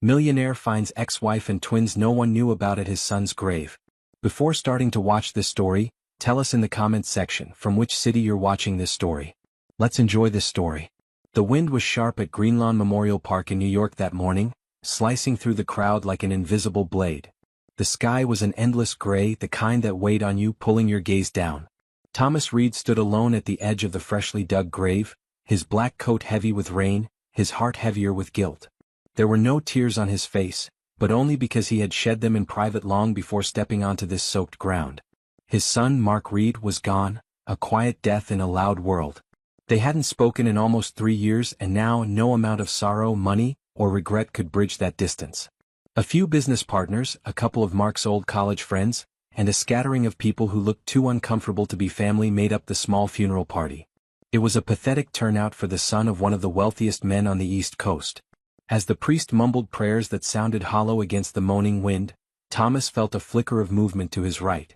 Millionaire finds ex-wife and twins no one knew about at his son's grave. Before starting to watch this story, tell us in the comments section from which city you're watching this story. Let's enjoy this story. The wind was sharp at Greenlawn Memorial Park in New York that morning, slicing through the crowd like an invisible blade. The sky was an endless gray, the kind that weighed on you, pulling your gaze down. Thomas Reed stood alone at the edge of the freshly dug grave, his black coat heavy with rain, his heart heavier with guilt. There were no tears on his face, but only because he had shed them in private long before stepping onto this soaked ground. His son Mark Reed was gone, a quiet death in a loud world. They hadn't spoken in almost 3 years, and now no amount of sorrow, money, or regret could bridge that distance. A few business partners, a couple of Mark's old college friends, and a scattering of people who looked too uncomfortable to be family made up the small funeral party. It was a pathetic turnout for the son of one of the wealthiest men on the East Coast. As the priest mumbled prayers that sounded hollow against the moaning wind, Thomas felt a flicker of movement to his right.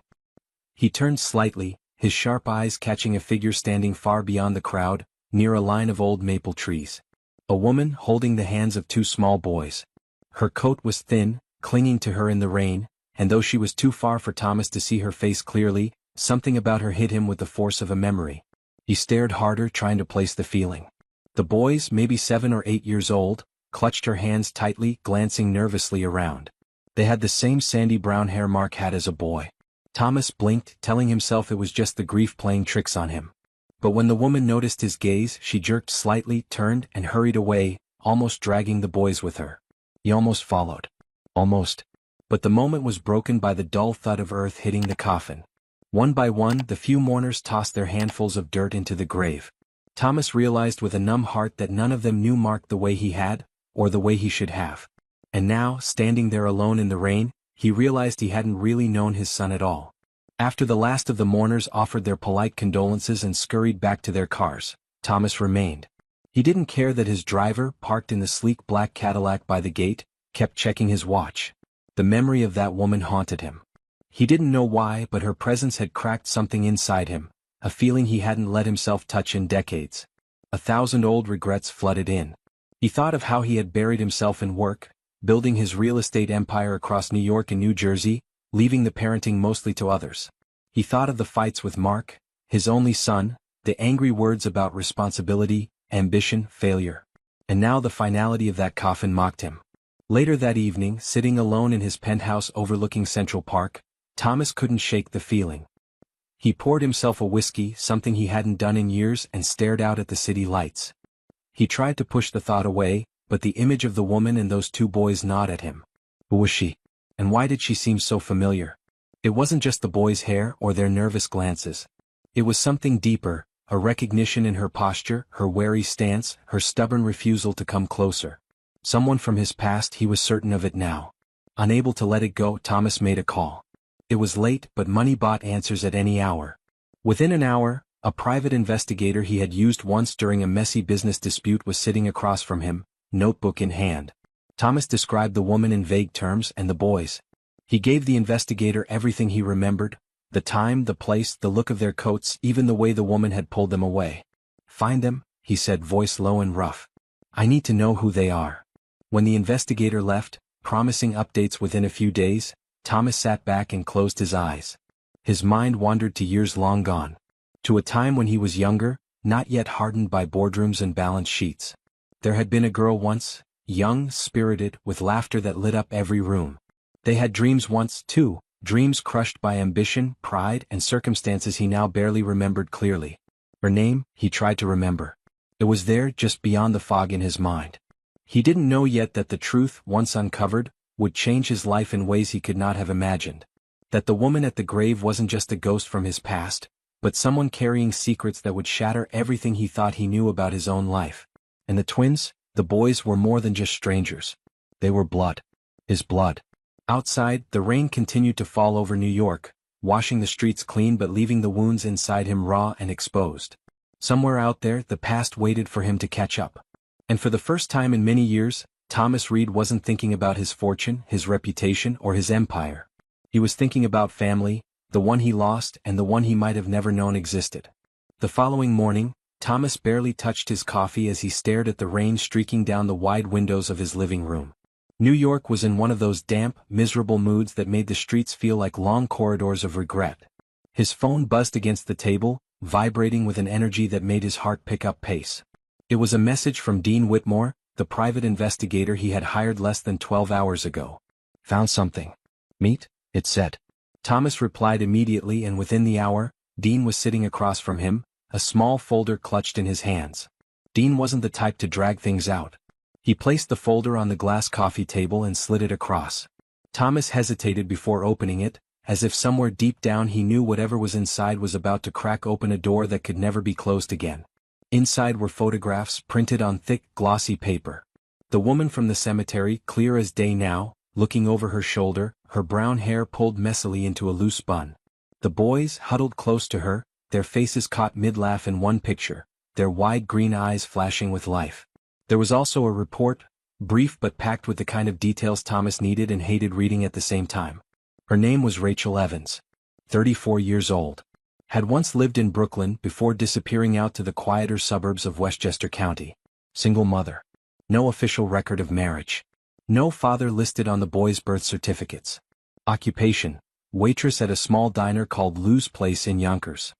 He turned slightly, his sharp eyes catching a figure standing far beyond the crowd, near a line of old maple trees. A woman holding the hands of 2 small boys. Her coat was thin, clinging to her in the rain, and though she was too far for Thomas to see her face clearly, something about her hit him with the force of a memory. He stared harder, trying to place the feeling. The boys, maybe 7 or 8 years old, clutched her hands tightly, glancing nervously around. They had the same sandy brown hair Mark had as a boy. Thomas blinked, telling himself it was just the grief playing tricks on him. But when the woman noticed his gaze, she jerked slightly, turned, and hurried away, almost dragging the boys with her. He almost followed. Almost. But the moment was broken by the dull thud of earth hitting the coffin. One by one, the few mourners tossed their handfuls of dirt into the grave. Thomas realized with a numb heart that none of them knew Mark the way he had, or the way he should have. And now, standing there alone in the rain, he realized he hadn't really known his son at all. After the last of the mourners offered their polite condolences and scurried back to their cars, Thomas remained. He didn't care that his driver, parked in the sleek black Cadillac by the gate, kept checking his watch. The memory of that woman haunted him. He didn't know why, but her presence had cracked something inside him, a feeling he hadn't let himself touch in decades. 1,000 old regrets flooded in. He thought of how he had buried himself in work, building his real estate empire across New York and New Jersey, leaving the parenting mostly to others. He thought of the fights with Mark, his only son, the angry words about responsibility, ambition, failure. And now the finality of that coffin mocked him. Later that evening, sitting alone in his penthouse overlooking Central Park, Thomas couldn't shake the feeling. He poured himself a whiskey, something he hadn't done in years, and stared out at the city lights. He tried to push the thought away, but the image of the woman and those 2 boys gnawed at him. Who was she? And why did she seem so familiar? It wasn't just the boys' hair or their nervous glances. It was something deeper, a recognition in her posture, her wary stance, her stubborn refusal to come closer. Someone from his past, he was certain of it now. Unable to let it go, Thomas made a call. It was late, but money bought answers at any hour. Within an hour, a private investigator he had used once during a messy business dispute was sitting across from him, notebook in hand. Thomas described the woman in vague terms and the boys. He gave the investigator everything he remembered, the time, the place, the look of their coats, even the way the woman had pulled them away. "Find them," he said, voice low and rough. "I need to know who they are." When the investigator left, promising updates within a few days, Thomas sat back and closed his eyes. His mind wandered to years long gone. To a time when he was younger, not yet hardened by boardrooms and balance sheets. There had been a girl once, young, spirited, with laughter that lit up every room. They had dreams once, too, dreams crushed by ambition, pride, and circumstances he now barely remembered clearly. Her name, he tried to remember. It was there, just beyond the fog in his mind. He didn't know yet that the truth, once uncovered, would change his life in ways he could not have imagined. That the woman at the grave wasn't just a ghost from his past, but someone carrying secrets that would shatter everything he thought he knew about his own life. And the twins, the boys, were more than just strangers. They were blood. His blood. Outside, the rain continued to fall over New York, washing the streets clean but leaving the wounds inside him raw and exposed. Somewhere out there, the past waited for him to catch up. And for the first time in many years, Thomas Reed wasn't thinking about his fortune, his reputation, or his empire. He was thinking about family, the one he lost and the one he might have never known existed. The following morning, Thomas barely touched his coffee as he stared at the rain streaking down the wide windows of his living room. New York was in one of those damp, miserable moods that made the streets feel like long corridors of regret. His phone buzzed against the table, vibrating with an energy that made his heart pick up pace. It was a message from Dean Whitmore, the private investigator he had hired less than 12 hours ago. "Found something. Meet," it said. Thomas replied immediately, and within the hour, Dean was sitting across from him, a small folder clutched in his hands. Dean wasn't the type to drag things out. He placed the folder on the glass coffee table and slid it across. Thomas hesitated before opening it, as if somewhere deep down he knew whatever was inside was about to crack open a door that could never be closed again. Inside were photographs printed on thick, glossy paper. The woman from the cemetery, clear as day now, looking over her shoulder, her brown hair pulled messily into a loose bun. The boys, huddled close to her, their faces caught mid-laugh in one picture, their wide green eyes flashing with life. There was also a report, brief but packed with the kind of details Thomas needed and hated reading at the same time. Her name was Rachel Evans. 34 years old. Had once lived in Brooklyn before disappearing out to the quieter suburbs of Westchester County. Single mother. No official record of marriage. No father listed on the boys' birth certificates. Occupation: waitress at a small diner called Lou's Place in Yonkers.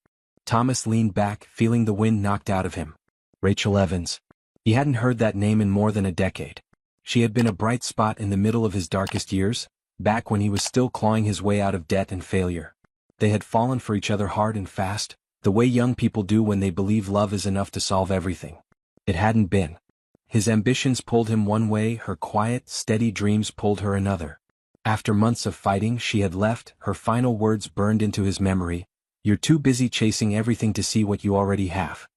Thomas leaned back, feeling the wind knocked out of him. Rachel Evans. He hadn't heard that name in more than a decade. She had been a bright spot in the middle of his darkest years, back when he was still clawing his way out of debt and failure. They had fallen for each other hard and fast, the way young people do when they believe love is enough to solve everything. It hadn't been. His ambitions pulled him one way, her quiet, steady dreams pulled her another. After months of fighting she had left, her final words burned into his memory: "You're too busy chasing everything to see what you already have."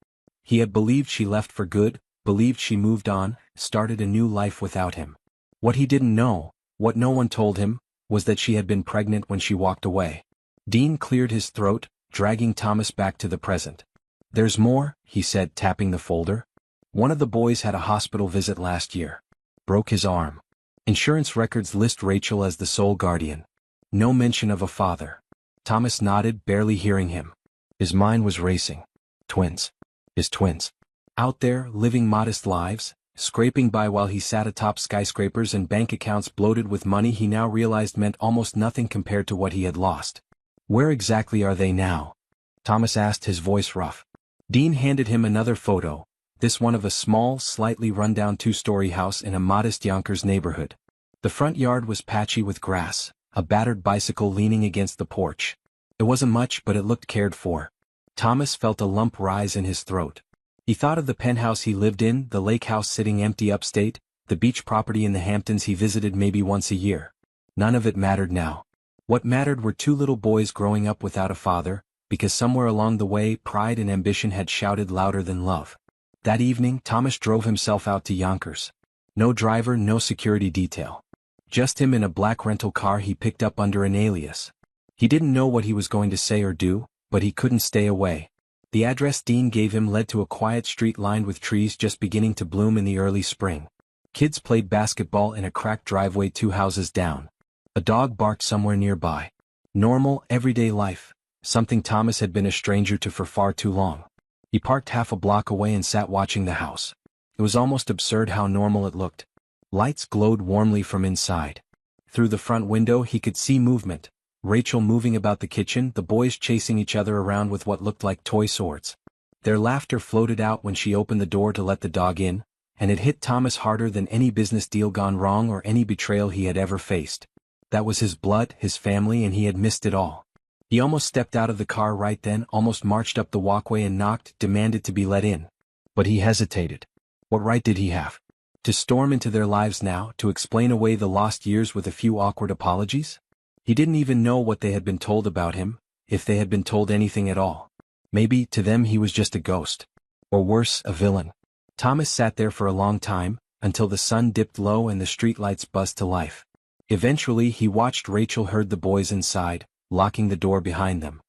He had believed she left for good, believed she moved on, started a new life without him. What he didn't know, what no one told him, was that she had been pregnant when she walked away. Dean cleared his throat, dragging Thomas back to the present. "There's more," he said, tapping the folder. "One of the boys had a hospital visit last year. Broke his arm. Insurance records list Rachel as the sole guardian. No mention of a father." Thomas nodded, barely hearing him. His mind was racing. Twins. His twins. Out there, living modest lives, scraping by while he sat atop skyscrapers and bank accounts bloated with money he now realized meant almost nothing compared to what he had lost. "Where exactly are they now?" Thomas asked, his voice rough. Dean handed him another photo, this one of a small, slightly run-down two-story house in a modest Yonkers neighborhood. The front yard was patchy with grass, a battered bicycle leaning against the porch. It wasn't much, but it looked cared for. Thomas felt a lump rise in his throat. He thought of the penthouse he lived in, the lake house sitting empty upstate, the beach property in the Hamptons he visited maybe once a year. None of it mattered now. What mattered were two little boys growing up without a father, because somewhere along the way pride and ambition had shouted louder than love. That evening Thomas drove himself out to Yonkers. No driver, no security detail. Just him in a black rental car he picked up under an alias. He didn't know what he was going to say or do, but he couldn't stay away. The address Dean gave him led to a quiet street lined with trees just beginning to bloom in the early spring. Kids played basketball in a cracked driveway 2 houses down. A dog barked somewhere nearby. Normal, everyday life, something Thomas had been a stranger to for far too long. He parked half a block away and sat watching the house. It was almost absurd how normal it looked. Lights glowed warmly from inside. Through the front window he could see movement. Rachel moving about the kitchen, the boys chasing each other around with what looked like toy swords. Their laughter floated out when she opened the door to let the dog in, and it hit Thomas harder than any business deal gone wrong or any betrayal he had ever faced. That was his blood, his family, and he had missed it all. He almost stepped out of the car right then, almost marched up the walkway and knocked, demanded to be let in. But he hesitated. What right did he have? To storm into their lives now, to explain away the lost years with a few awkward apologies? He didn't even know what they had been told about him, if they had been told anything at all. Maybe, to them he was just a ghost. Or worse, a villain. Thomas sat there for a long time, until the sun dipped low and the streetlights buzzed to life. Eventually he watched Rachel herd the boys inside, locking the door behind them.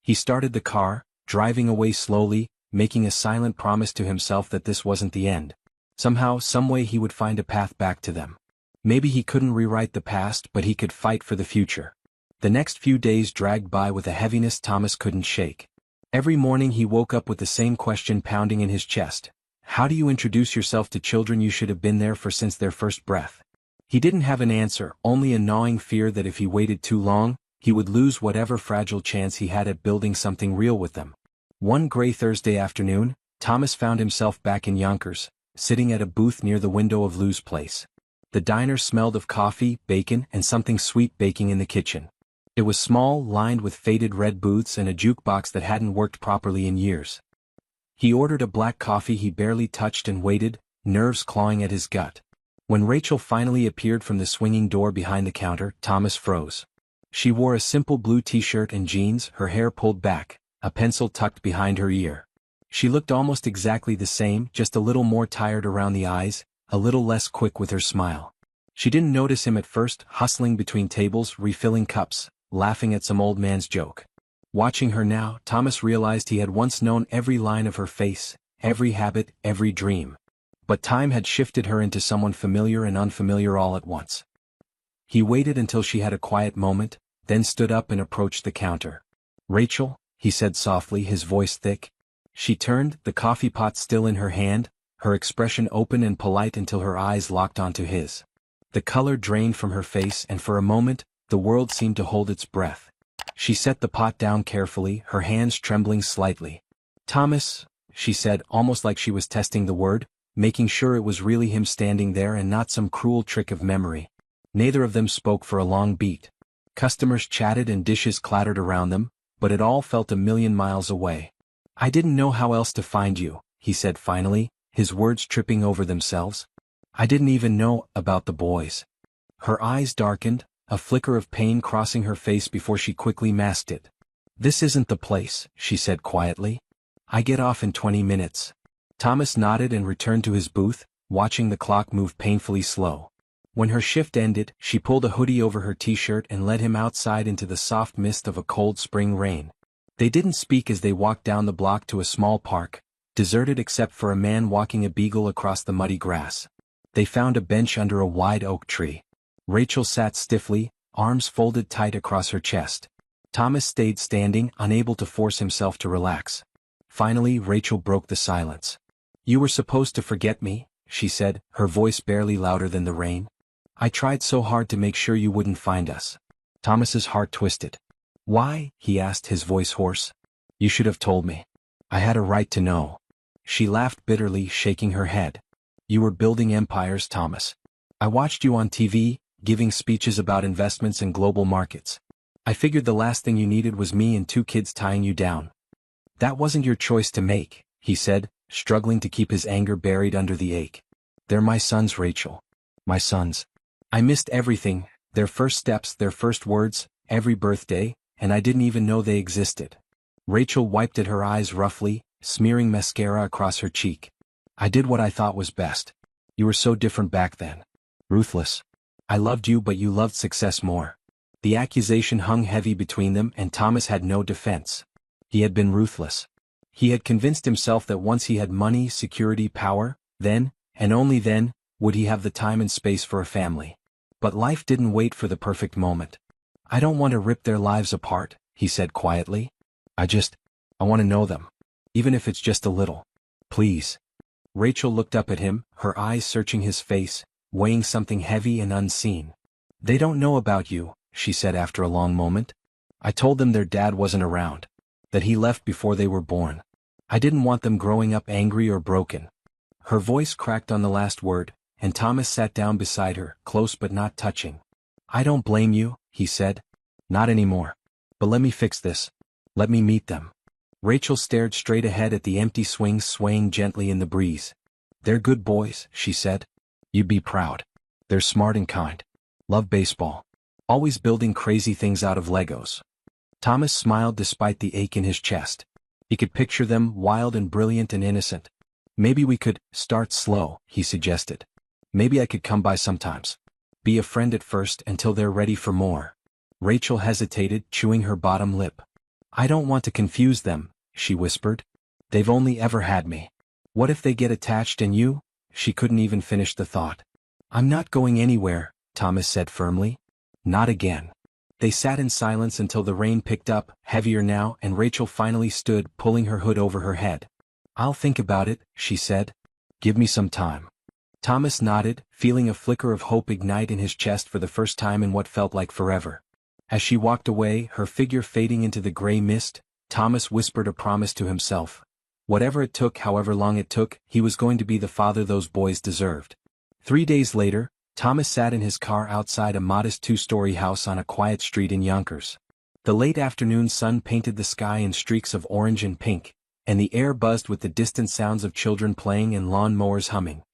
He started the car, driving away slowly, making a silent promise to himself that this wasn't the end. Somehow, someway he would find a path back to them. Maybe he couldn't rewrite the past, but he could fight for the future. The next few days dragged by with a heaviness Thomas couldn't shake. Every morning he woke up with the same question pounding in his chest. How do you introduce yourself to children you should have been there for since their first breath? He didn't have an answer, only a gnawing fear that if he waited too long, he would lose whatever fragile chance he had at building something real with them. One gray Thursday afternoon, Thomas found himself back in Yonkers, sitting at a booth near the window of Lou's place. The diner smelled of coffee, bacon, and something sweet baking in the kitchen. It was small, lined with faded red booths and a jukebox that hadn't worked properly in years. He ordered a black coffee he barely touched and waited, nerves clawing at his gut. When Rachel finally appeared from the swinging door behind the counter, Thomas froze. She wore a simple blue t-shirt and jeans, her hair pulled back, a pencil tucked behind her ear. She looked almost exactly the same, just a little more tired around the eyes, a little less quick with her smile. She didn't notice him at first, hustling between tables, refilling cups, laughing at some old man's joke. Watching her now, Thomas realized he had once known every line of her face, every habit, every dream. But time had shifted her into someone familiar and unfamiliar all at once. He waited until she had a quiet moment, then stood up and approached the counter. "Rachel," he said softly, his voice thick. She turned, the coffee pot still in her hand, her expression open and polite until her eyes locked onto his. The color drained from her face, and for a moment, the world seemed to hold its breath. She set the pot down carefully, her hands trembling slightly. "Thomas," she said, almost like she was testing the word, making sure it was really him standing there and not some cruel trick of memory. Neither of them spoke for a long beat. Customers chatted and dishes clattered around them, but it all felt a million miles away. "I didn't know how else to find you," he said finally, his words tripping over themselves. "I didn't even know about the boys." Her eyes darkened, a flicker of pain crossing her face before she quickly masked it. "This isn't the place," she said quietly. "I get off in 20 minutes. Thomas nodded and returned to his booth, watching the clock move painfully slow. When her shift ended, she pulled a hoodie over her t-shirt and led him outside into the soft mist of a cold spring rain. They didn't speak as they walked down the block to a small park, deserted except for a man walking a beagle across the muddy grass. They found a bench under a wide oak tree. Rachel sat stiffly, arms folded tight across her chest. Thomas stayed standing, unable to force himself to relax. Finally, Rachel broke the silence. "You were supposed to forget me," she said, her voice barely louder than the rain. "I tried so hard to make sure you wouldn't find us." Thomas's heart twisted. "Why?" he asked, his voice hoarse. "You should have told me. I had a right to know." She laughed bitterly, shaking her head. "You were building empires, Thomas. I watched you on TV, giving speeches about investments and global markets. I figured the last thing you needed was me and 2 kids tying you down." "That wasn't your choice to make," he said, struggling to keep his anger buried under the ache. "They're my sons, Rachel. My sons. I missed everything, their first steps, their first words, every birthday, and I didn't even know they existed." Rachel wiped at her eyes roughly, smearing mascara across her cheek. "I did what I thought was best. You were so different back then. Ruthless. I loved you, but you loved success more." The accusation hung heavy between them, and Thomas had no defense. He had been ruthless. He had convinced himself that once he had money, security, power, then, and only then, would he have the time and space for a family. But life didn't wait for the perfect moment. "I don't want to rip their lives apart," he said quietly. I want to know them. Even if it's just a little. Please." Rachel looked up at him, her eyes searching his face, weighing something heavy and unseen. "They don't know about you," she said after a long moment. "I told them their dad wasn't around. That he left before they were born. I didn't want them growing up angry or broken." Her voice cracked on the last word, and Thomas sat down beside her, close but not touching. "I don't blame you," he said. "Not anymore. But let me fix this. Let me meet them." Rachel stared straight ahead at the empty swings swaying gently in the breeze. "They're good boys," she said. "You'd be proud. They're smart and kind. Love baseball. Always building crazy things out of Legos." Thomas smiled despite the ache in his chest. He could picture them, wild and brilliant and innocent. "Maybe we could start slow," he suggested. "Maybe I could come by sometimes. Be a friend at first until they're ready for more." Rachel hesitated, chewing her bottom lip. "I don't want to confuse them," she whispered. "They've only ever had me. What if they get attached and you?" She couldn't even finish the thought. "I'm not going anywhere," Thomas said firmly. "Not again." They sat in silence until the rain picked up, heavier now, and Rachel finally stood, pulling her hood over her head. "I'll think about it," she said. "Give me some time." Thomas nodded, feeling a flicker of hope ignite in his chest for the first time in what felt like forever. As she walked away, her figure fading into the gray mist, Thomas whispered a promise to himself. Whatever it took, however long it took, he was going to be the father those boys deserved. 3 days later, Thomas sat in his car outside a modest 2-story house on a quiet street in Yonkers. The late afternoon sun painted the sky in streaks of orange and pink, and the air buzzed with the distant sounds of children playing and lawn mowers humming.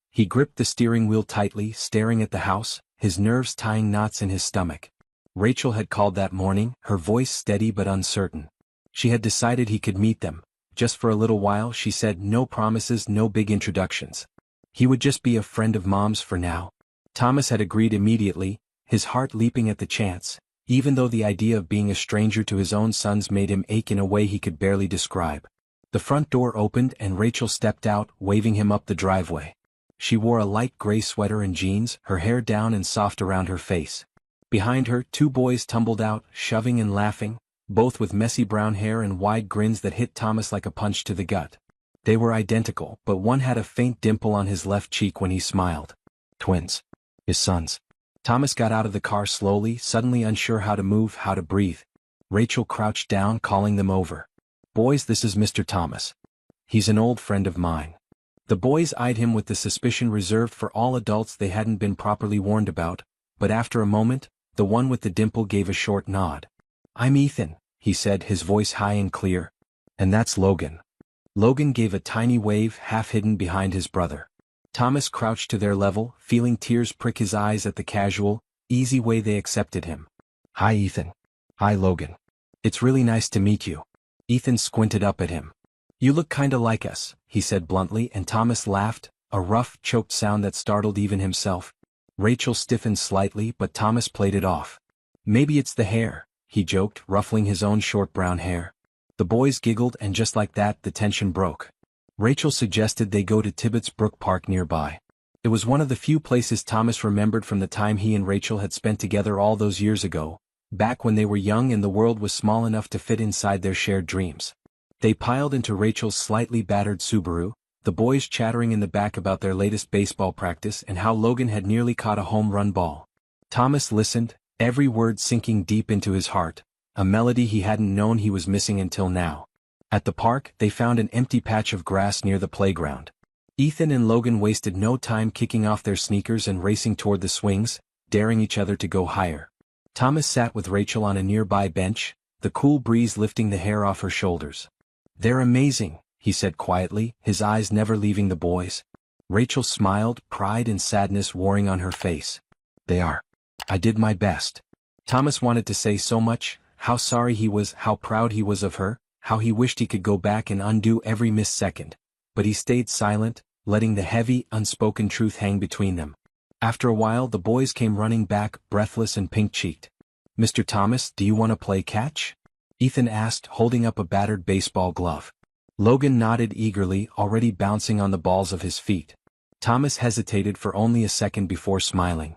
He gripped the steering wheel tightly, staring at the house, his nerves tying knots in his stomach. Rachel had called that morning, her voice steady but uncertain. She had decided he could meet them. Just for a little while, she said, no promises, no big introductions. He would just be a friend of Mom's for now. Thomas had agreed immediately, his heart leaping at the chance, even though the idea of being a stranger to his own sons made him ache in a way he could barely describe. The front door opened and Rachel stepped out, waving him up the driveway. She wore a light gray sweater and jeans, her hair down and soft around her face. Behind her, 2 boys tumbled out, shoving and laughing, both with messy brown hair and wide grins that hit Thomas like a punch to the gut. They were identical, but one had a faint dimple on his left cheek when he smiled. Twins. His sons. Thomas got out of the car slowly, suddenly unsure how to move, how to breathe. Rachel crouched down, calling them over. Boys, this is Mr. Thomas. He's an old friend of mine. The boys eyed him with the suspicion reserved for all adults they hadn't been properly warned about, but after a moment, the one with the dimple gave a short nod. I'm Ethan, he said, his voice high and clear. And that's Logan. Logan gave a tiny wave, half hidden behind his brother. Thomas crouched to their level, feeling tears prick his eyes at the casual, easy way they accepted him. Hi Ethan. Hi Logan. It's really nice to meet you. Ethan squinted up at him. You look kinda like us, he said bluntly, and Thomas laughed, a rough, choked sound that startled even himself. Rachel stiffened slightly, but Thomas played it off. Maybe it's the hair, he joked, ruffling his own short brown hair. The boys giggled, and just like that, the tension broke. Rachel suggested they go to Tibbetts Brook Park nearby. It was one of the few places Thomas remembered from the time he and Rachel had spent together all those years ago, back when they were young and the world was small enough to fit inside their shared dreams. They piled into Rachel's slightly battered Subaru, the boys chattering in the back about their latest baseball practice and how Logan had nearly caught a home run ball. Thomas listened, every word sinking deep into his heart, a melody he hadn't known he was missing until now. At the park, they found an empty patch of grass near the playground. Ethan and Logan wasted no time kicking off their sneakers and racing toward the swings, daring each other to go higher. Thomas sat with Rachel on a nearby bench, the cool breeze lifting the hair off her shoulders. They're amazing, he said quietly, his eyes never leaving the boys. Rachel smiled, pride and sadness warring on her face. They are. I did my best. Thomas wanted to say so much, how sorry he was, how proud he was of her, how he wished he could go back and undo every missed second. But he stayed silent, letting the heavy, unspoken truth hang between them. After a while the boys came running back, breathless and pink-cheeked. Mr. Thomas, do you want to play catch? Ethan asked, holding up a battered baseball glove. Logan nodded eagerly, already bouncing on the balls of his feet. Thomas hesitated for only a second before smiling.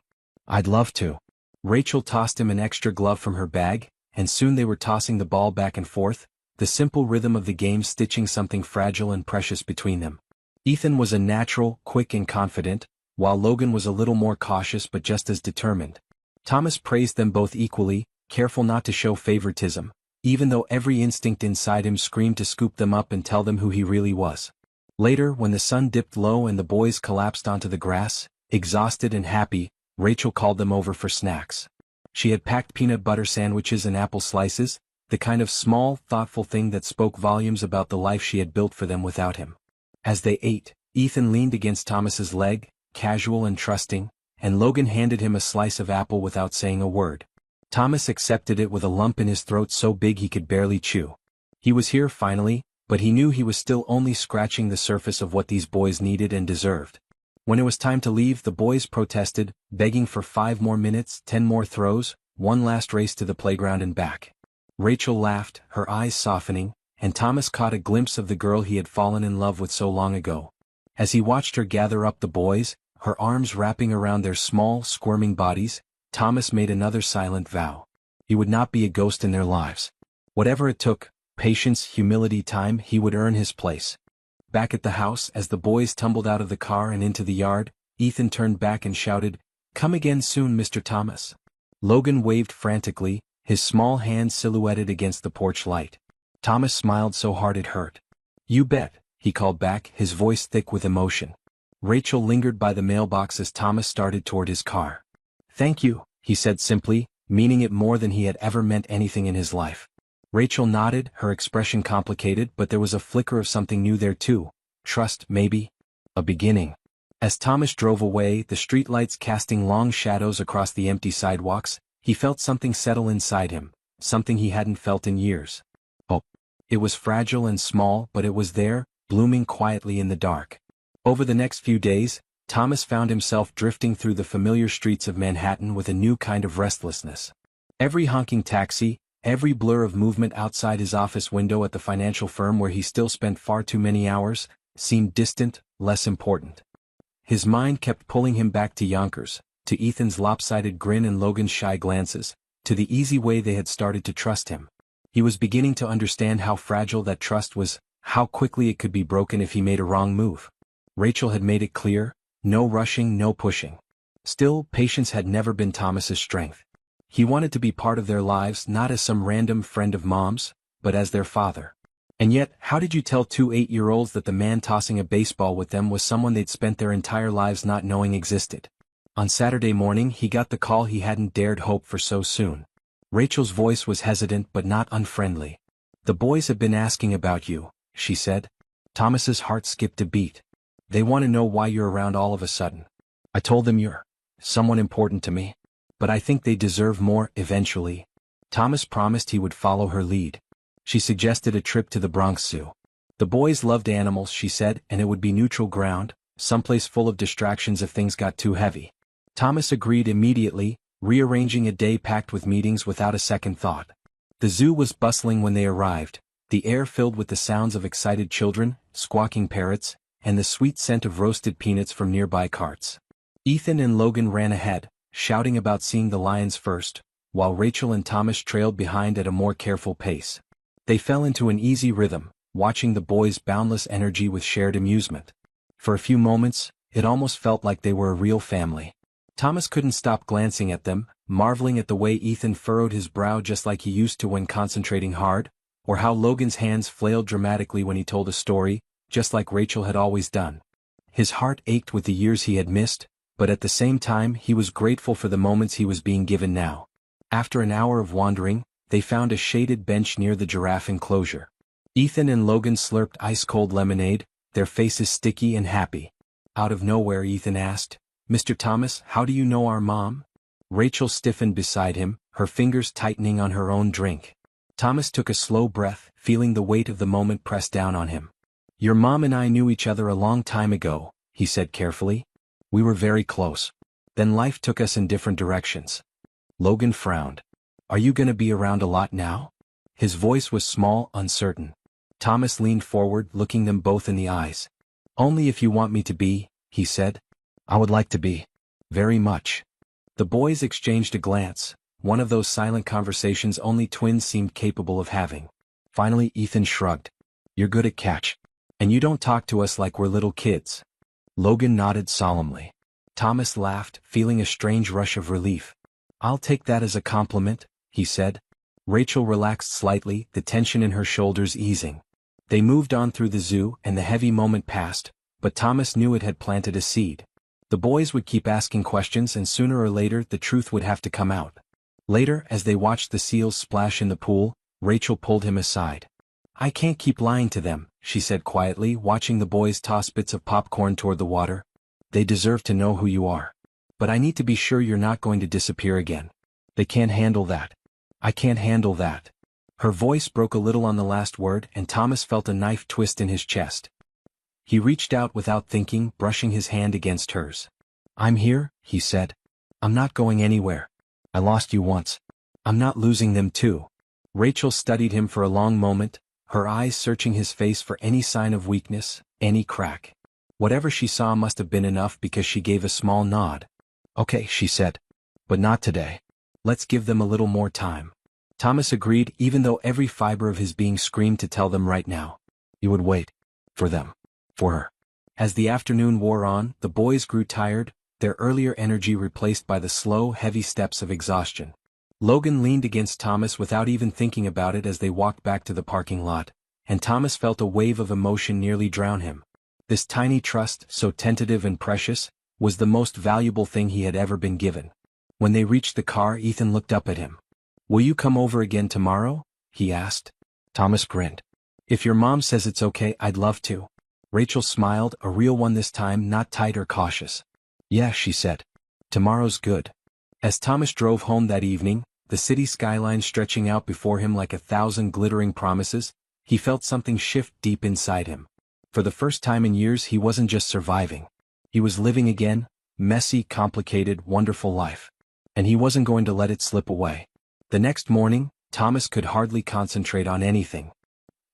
I'd love to. Rachel tossed him an extra glove from her bag, and soon they were tossing the ball back and forth, the simple rhythm of the game stitching something fragile and precious between them. Ethan was a natural, quick and confident, while Logan was a little more cautious but just as determined. Thomas praised them both equally, careful not to show favoritism, even though every instinct inside him screamed to scoop them up and tell them who he really was. Later, when the sun dipped low and the boys collapsed onto the grass, exhausted and happy, Rachel called them over for snacks. She had packed peanut butter sandwiches and apple slices, the kind of small, thoughtful thing that spoke volumes about the life she had built for them without him. As they ate, Ethan leaned against Thomas's leg, casual and trusting, and Logan handed him a slice of apple without saying a word. Thomas accepted it with a lump in his throat so big he could barely chew. He was here finally, but he knew he was still only scratching the surface of what these boys needed and deserved. When it was time to leave, the boys protested, begging for 5 more minutes, 10 more throws, one last race to the playground and back. Rachel laughed, her eyes softening, and Thomas caught a glimpse of the girl he had fallen in love with so long ago. As he watched her gather up the boys, her arms wrapping around their small, squirming bodies, Thomas made another silent vow. He would not be a ghost in their lives. Whatever it took, patience, humility, time, he would earn his place. Back at the house, as the boys tumbled out of the car and into the yard, Ethan turned back and shouted, "Come again soon, Mr. Thomas." Logan waved frantically, his small hand silhouetted against the porch light. Thomas smiled so hard it hurt. "You bet," he called back, his voice thick with emotion. Rachel lingered by the mailbox as Thomas started toward his car. "Thank you," he said simply, meaning it more than he had ever meant anything in his life. Rachel nodded, her expression complicated, but there was a flicker of something new there too. Trust, maybe? A beginning. As Thomas drove away, the streetlights casting long shadows across the empty sidewalks, he felt something settle inside him, something he hadn't felt in years. Hope. It was fragile and small, but it was there, blooming quietly in the dark. Over the next few days, Thomas found himself drifting through the familiar streets of Manhattan with a new kind of restlessness. Every honking taxi, every blur of movement outside his office window at the financial firm where he still spent far too many hours, seemed distant, less important. His mind kept pulling him back to Yonkers, to Ethan's lopsided grin and Logan's shy glances, to the easy way they had started to trust him. He was beginning to understand how fragile that trust was, how quickly it could be broken if he made a wrong move. Rachel had made it clear, no rushing, no pushing. Still, patience had never been Thomas's strength. He wanted to be part of their lives not as some random friend of Mom's, but as their father. And yet, how did you tell two 8-year-olds that the man tossing a baseball with them was someone they'd spent their entire lives not knowing existed? On Saturday morning he got the call he hadn't dared hope for so soon. Rachel's voice was hesitant but not unfriendly. "The boys have been asking about you," she said. Thomas's heart skipped a beat. "They want to know why you're around all of a sudden." "I told them you're someone important to me. But I think they deserve more, eventually." Thomas promised he would follow her lead. She suggested a trip to the Bronx Zoo. The boys loved animals, she said, and it would be neutral ground, someplace full of distractions if things got too heavy. Thomas agreed immediately, rearranging a day packed with meetings without a second thought. The zoo was bustling when they arrived, the air filled with the sounds of excited children, squawking parrots, and the sweet scent of roasted peanuts from nearby carts. Ethan and Logan ran ahead, shouting about seeing the lions first, while Rachel and Thomas trailed behind at a more careful pace. They fell into an easy rhythm, watching the boys' boundless energy with shared amusement. For a few moments, it almost felt like they were a real family. Thomas couldn't stop glancing at them, marveling at the way Ethan furrowed his brow just like he used to when concentrating hard, or how Logan's hands flailed dramatically when he told a story, just like Rachel had always done. His heart ached with the years he had missed, but at the same time he was grateful for the moments he was being given now. After an hour of wandering, they found a shaded bench near the giraffe enclosure. Ethan and Logan slurped ice-cold lemonade, their faces sticky and happy. Out of nowhere Ethan asked, "Mr. Thomas, how do you know our mom?" Rachel stiffened beside him, her fingers tightening on her own drink. Thomas took a slow breath, feeling the weight of the moment press down on him. "Your mom and I knew each other a long time ago," he said carefully. "We were very close. Then life took us in different directions." Logan frowned. "Are you gonna be around a lot now?" His voice was small, uncertain. Thomas leaned forward, looking them both in the eyes. "Only if you want me to be," he said. "I would like to be. Very much." The boys exchanged a glance, one of those silent conversations only twins seemed capable of having. Finally Ethan shrugged. "You're good at catch. And you don't talk to us like we're little kids." Logan nodded solemnly. Thomas laughed, feeling a strange rush of relief. "I'll take that as a compliment," he said. Rachel relaxed slightly, the tension in her shoulders easing. They moved on through the zoo, and the heavy moment passed, but Thomas knew it had planted a seed. The boys would keep asking questions and sooner or later the truth would have to come out. Later, as they watched the seals splash in the pool, Rachel pulled him aside. "I can't keep lying to them," she said quietly, watching the boys toss bits of popcorn toward the water. "They deserve to know who you are. But I need to be sure you're not going to disappear again. They can't handle that. I can't handle that." Her voice broke a little on the last word and Thomas felt a knife twist in his chest. He reached out without thinking, brushing his hand against hers. "I'm here," he said. "I'm not going anywhere. I lost you once. I'm not losing them too." Rachel studied him for a long moment, her eyes searching his face for any sign of weakness, any crack. Whatever she saw must have been enough because she gave a small nod. "Okay," she said. "But not today. Let's give them a little more time." Thomas agreed, even though every fiber of his being screamed to tell them right now. He would wait. For them. For her. As the afternoon wore on, the boys grew tired, their earlier energy replaced by the slow, heavy steps of exhaustion. Logan leaned against Thomas without even thinking about it as they walked back to the parking lot, and Thomas felt a wave of emotion nearly drown him. This tiny trust, so tentative and precious, was the most valuable thing he had ever been given. When they reached the car, Ethan looked up at him. "Will you come over again tomorrow?" he asked. Thomas grinned. "If your mom says it's okay, I'd love to." Rachel smiled, a real one this time, not tight or cautious. "Yeah," she said. "Tomorrow's good." As Thomas drove home that evening, the city skyline stretching out before him like 1,000 glittering promises, he felt something shift deep inside him. For the first time in years, he wasn't just surviving. He was living again, messy, complicated, wonderful life. And he wasn't going to let it slip away. The next morning, Thomas could hardly concentrate on anything.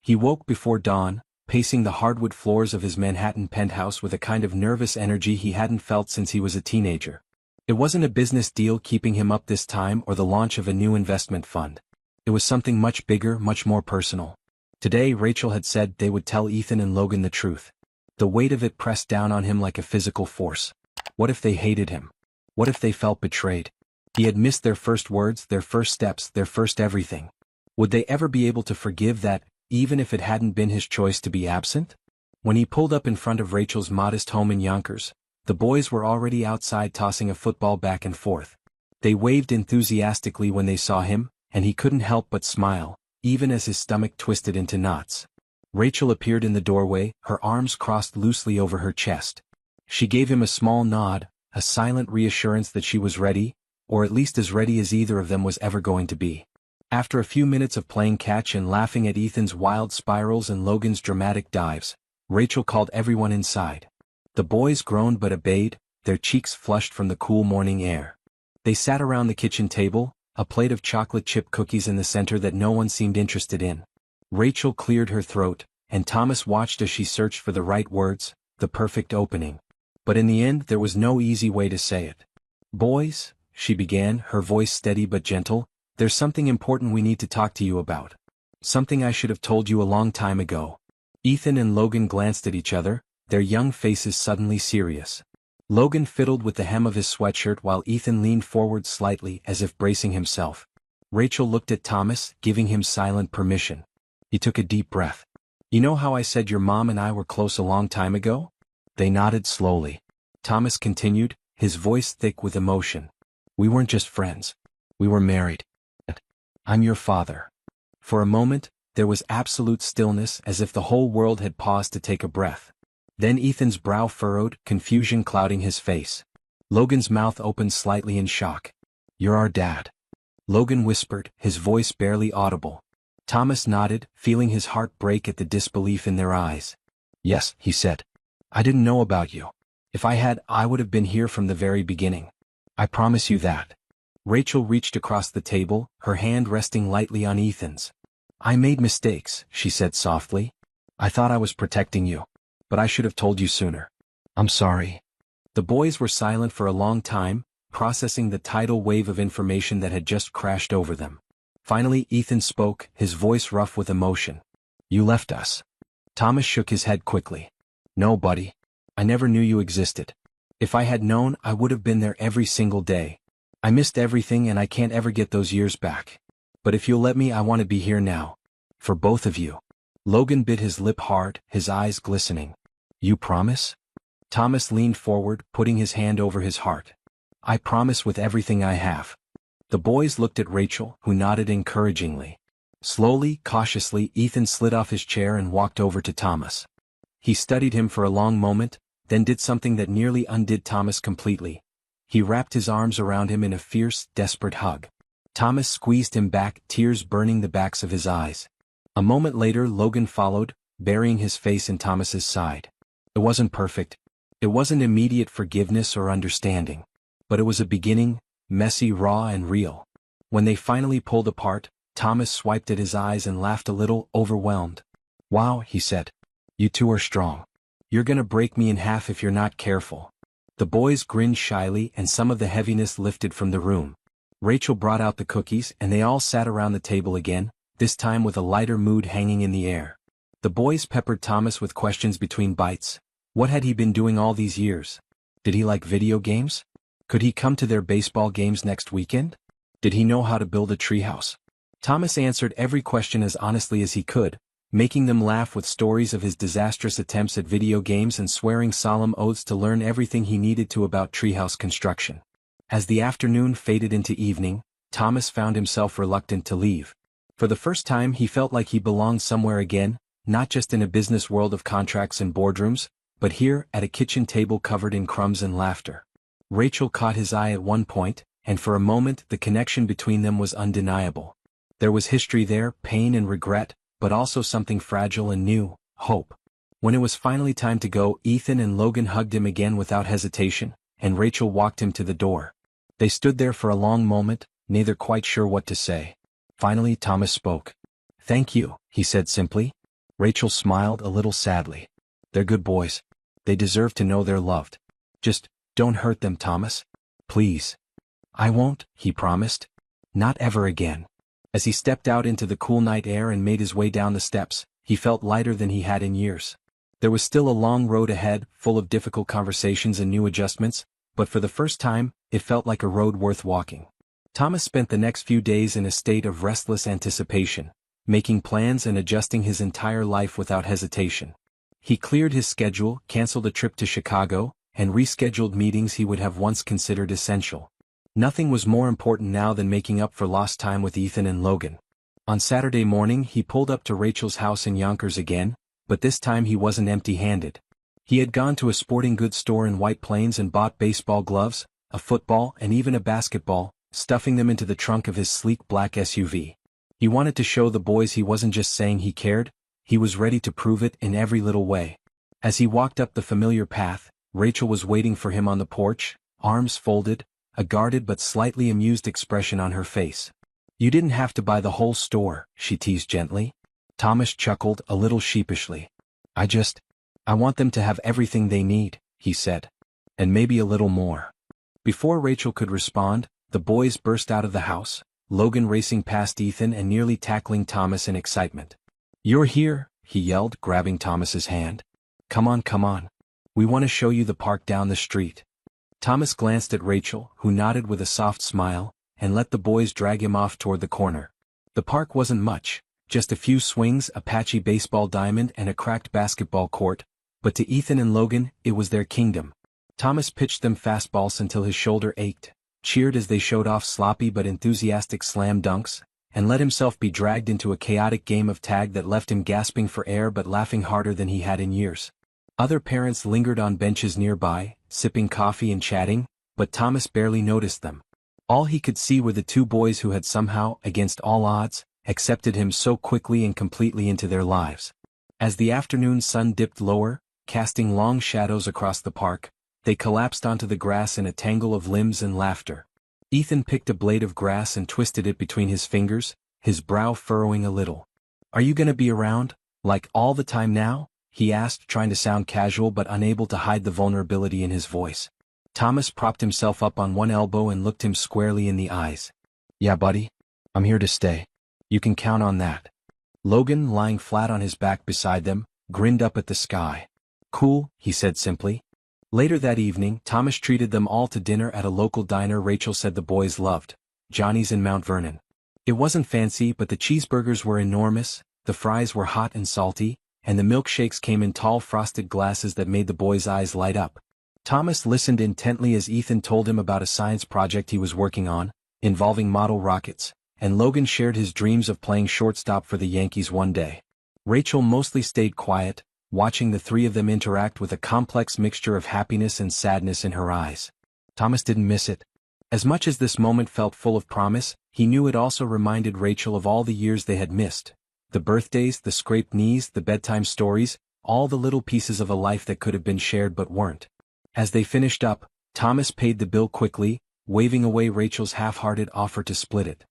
He woke before dawn, pacing the hardwood floors of his Manhattan penthouse with a kind of nervous energy he hadn't felt since he was a teenager. It wasn't a business deal keeping him up this time or the launch of a new investment fund. It was something much bigger, much more personal. Today, Rachel had said they would tell Ethan and Logan the truth. The weight of it pressed down on him like a physical force. What if they hated him? What if they felt betrayed? He had missed their first words, their first steps, their first everything. Would they ever be able to forgive that, even if it hadn't been his choice to be absent? When he pulled up in front of Rachel's modest home in Yonkers, the boys were already outside tossing a football back and forth. They waved enthusiastically when they saw him, and he couldn't help but smile, even as his stomach twisted into knots. Rachel appeared in the doorway, her arms crossed loosely over her chest. She gave him a small nod, a silent reassurance that she was ready, or at least as ready as either of them was ever going to be. After a few minutes of playing catch and laughing at Ethan's wild spirals and Logan's dramatic dives, Rachel called everyone inside. The boys groaned but obeyed, their cheeks flushed from the cool morning air. They sat around the kitchen table, a plate of chocolate chip cookies in the center that no one seemed interested in. Rachel cleared her throat, and Thomas watched as she searched for the right words, the perfect opening. But in the end, there was no easy way to say it. "Boys," she began, her voice steady but gentle, "there's something important we need to talk to you about. Something I should have told you a long time ago." Ethan and Logan glanced at each other, their young faces suddenly serious. Logan fiddled with the hem of his sweatshirt while Ethan leaned forward slightly as if bracing himself. Rachel looked at Thomas, giving him silent permission. He took a deep breath. "You know how I said your mom and I were close a long time ago?" They nodded slowly. Thomas continued, his voice thick with emotion. "We weren't just friends. We were married. I'm your father." For a moment, there was absolute stillness as if the whole world had paused to take a breath. Then Ethan's brow furrowed, confusion clouding his face. Logan's mouth opened slightly in shock. "You're our dad," Logan whispered, his voice barely audible. Thomas nodded, feeling his heart break at the disbelief in their eyes. "Yes," he said. "I didn't know about you. If I had, I would have been here from the very beginning. I promise you that." Rachel reached across the table, her hand resting lightly on Ethan's. "I made mistakes," she said softly. "I thought I was protecting you. But I should have told you sooner. I'm sorry." The boys were silent for a long time, processing the tidal wave of information that had just crashed over them. Finally, Ethan spoke, his voice rough with emotion. "You left us." Thomas shook his head quickly. "No, buddy. I never knew you existed. If I had known, I would have been there every single day. I missed everything and I can't ever get those years back. But if you'll let me, I want to be here now. For both of you." Logan bit his lip hard, his eyes glistening. "You promise?" Thomas leaned forward, putting his hand over his heart. "I promise with everything I have." The boys looked at Rachel, who nodded encouragingly. Slowly, cautiously, Ethan slid off his chair and walked over to Thomas. He studied him for a long moment, then did something that nearly undid Thomas completely. He wrapped his arms around him in a fierce, desperate hug. Thomas squeezed him back, tears burning the backs of his eyes. A moment later, Logan followed, burying his face in Thomas's side. It wasn't perfect. It wasn't immediate forgiveness or understanding. But it was a beginning, messy, raw, and real. When they finally pulled apart, Thomas swiped at his eyes and laughed a little, overwhelmed. "Wow," he said. "You two are strong. You're gonna break me in half if you're not careful." The boys grinned shyly and some of the heaviness lifted from the room. Rachel brought out the cookies and they all sat around the table again, this time with a lighter mood hanging in the air. The boys peppered Thomas with questions between bites. What had he been doing all these years? Did he like video games? Could he come to their baseball games next weekend? Did he know how to build a treehouse? Thomas answered every question as honestly as he could, making them laugh with stories of his disastrous attempts at video games and swearing solemn oaths to learn everything he needed to about treehouse construction. As the afternoon faded into evening, Thomas found himself reluctant to leave. For the first time he felt like he belonged somewhere again, not just in a business world of contracts and boardrooms, but here at a kitchen table covered in crumbs and laughter. Rachel caught his eye at one point, and for a moment the connection between them was undeniable. There was history there, pain and regret, but also something fragile and new, hope. When it was finally time to go, Ethan and Logan hugged him again without hesitation, and Rachel walked him to the door. They stood there for a long moment, neither quite sure what to say. Finally Thomas spoke. "Thank you," he said simply. Rachel smiled a little sadly. "They're good boys. They deserve to know they're loved. Just, don't hurt them, Thomas. Please." "I won't," he promised. "Not ever again." As he stepped out into the cool night air and made his way down the steps, he felt lighter than he had in years. There was still a long road ahead, full of difficult conversations and new adjustments, but for the first time, it felt like a road worth walking. Thomas spent the next few days in a state of restless anticipation, making plans and adjusting his entire life without hesitation. He cleared his schedule, canceled a trip to Chicago, and rescheduled meetings he would have once considered essential. Nothing was more important now than making up for lost time with Ethan and Logan. On Saturday morning he pulled up to Rachel's house in Yonkers again, but this time he wasn't empty-handed. He had gone to a sporting goods store in White Plains and bought baseball gloves, a football and even a basketball, stuffing them into the trunk of his sleek black SUV. He wanted to show the boys he wasn't just saying he cared, he was ready to prove it in every little way. As he walked up the familiar path, Rachel was waiting for him on the porch, arms folded, a guarded but slightly amused expression on her face. "You didn't have to buy the whole store," she teased gently. Thomas chuckled a little sheepishly. I want them to have everything they need," he said. "And maybe a little more." Before Rachel could respond, the boys burst out of the house, Logan racing past Ethan and nearly tackling Thomas in excitement. "You're here," he yelled, grabbing Thomas's hand. Come on. We want to show you the park down the street." Thomas glanced at Rachel, who nodded with a soft smile, and let the boys drag him off toward the corner. The park wasn't much, just a few swings, a patchy baseball diamond and a cracked basketball court, but to Ethan and Logan, it was their kingdom. Thomas pitched them fastballs until his shoulder ached, cheered as they showed off sloppy but enthusiastic slam dunks, and let himself be dragged into a chaotic game of tag that left him gasping for air but laughing harder than he had in years. Other parents lingered on benches nearby, sipping coffee and chatting, but Thomas barely noticed them. All he could see were the two boys who had somehow, against all odds, accepted him so quickly and completely into their lives. As the afternoon sun dipped lower, casting long shadows across the park, they collapsed onto the grass in a tangle of limbs and laughter. Ethan picked a blade of grass and twisted it between his fingers, his brow furrowing a little. "Are you gonna be around, like all the time now?" he asked, trying to sound casual but unable to hide the vulnerability in his voice. Thomas propped himself up on one elbow and looked him squarely in the eyes. "Yeah, buddy. I'm here to stay. You can count on that." Logan, lying flat on his back beside them, grinned up at the sky. "Cool," he said simply. Later that evening, Thomas treated them all to dinner at a local diner Rachel said the boys loved, Johnny's in Mount Vernon. It wasn't fancy, but the cheeseburgers were enormous, the fries were hot and salty, and the milkshakes came in tall frosted glasses that made the boys' eyes light up. Thomas listened intently as Ethan told him about a science project he was working on, involving model rockets, and Logan shared his dreams of playing shortstop for the Yankees one day. Rachel mostly stayed quiet, watching the three of them interact with a complex mixture of happiness and sadness in her eyes. Thomas didn't miss it. As much as this moment felt full of promise, he knew it also reminded Rachel of all the years they had missed. The birthdays, the scraped knees, the bedtime stories, all the little pieces of a life that could have been shared but weren't. As they finished up, Thomas paid the bill quickly, waving away Rachel's half-hearted offer to split it.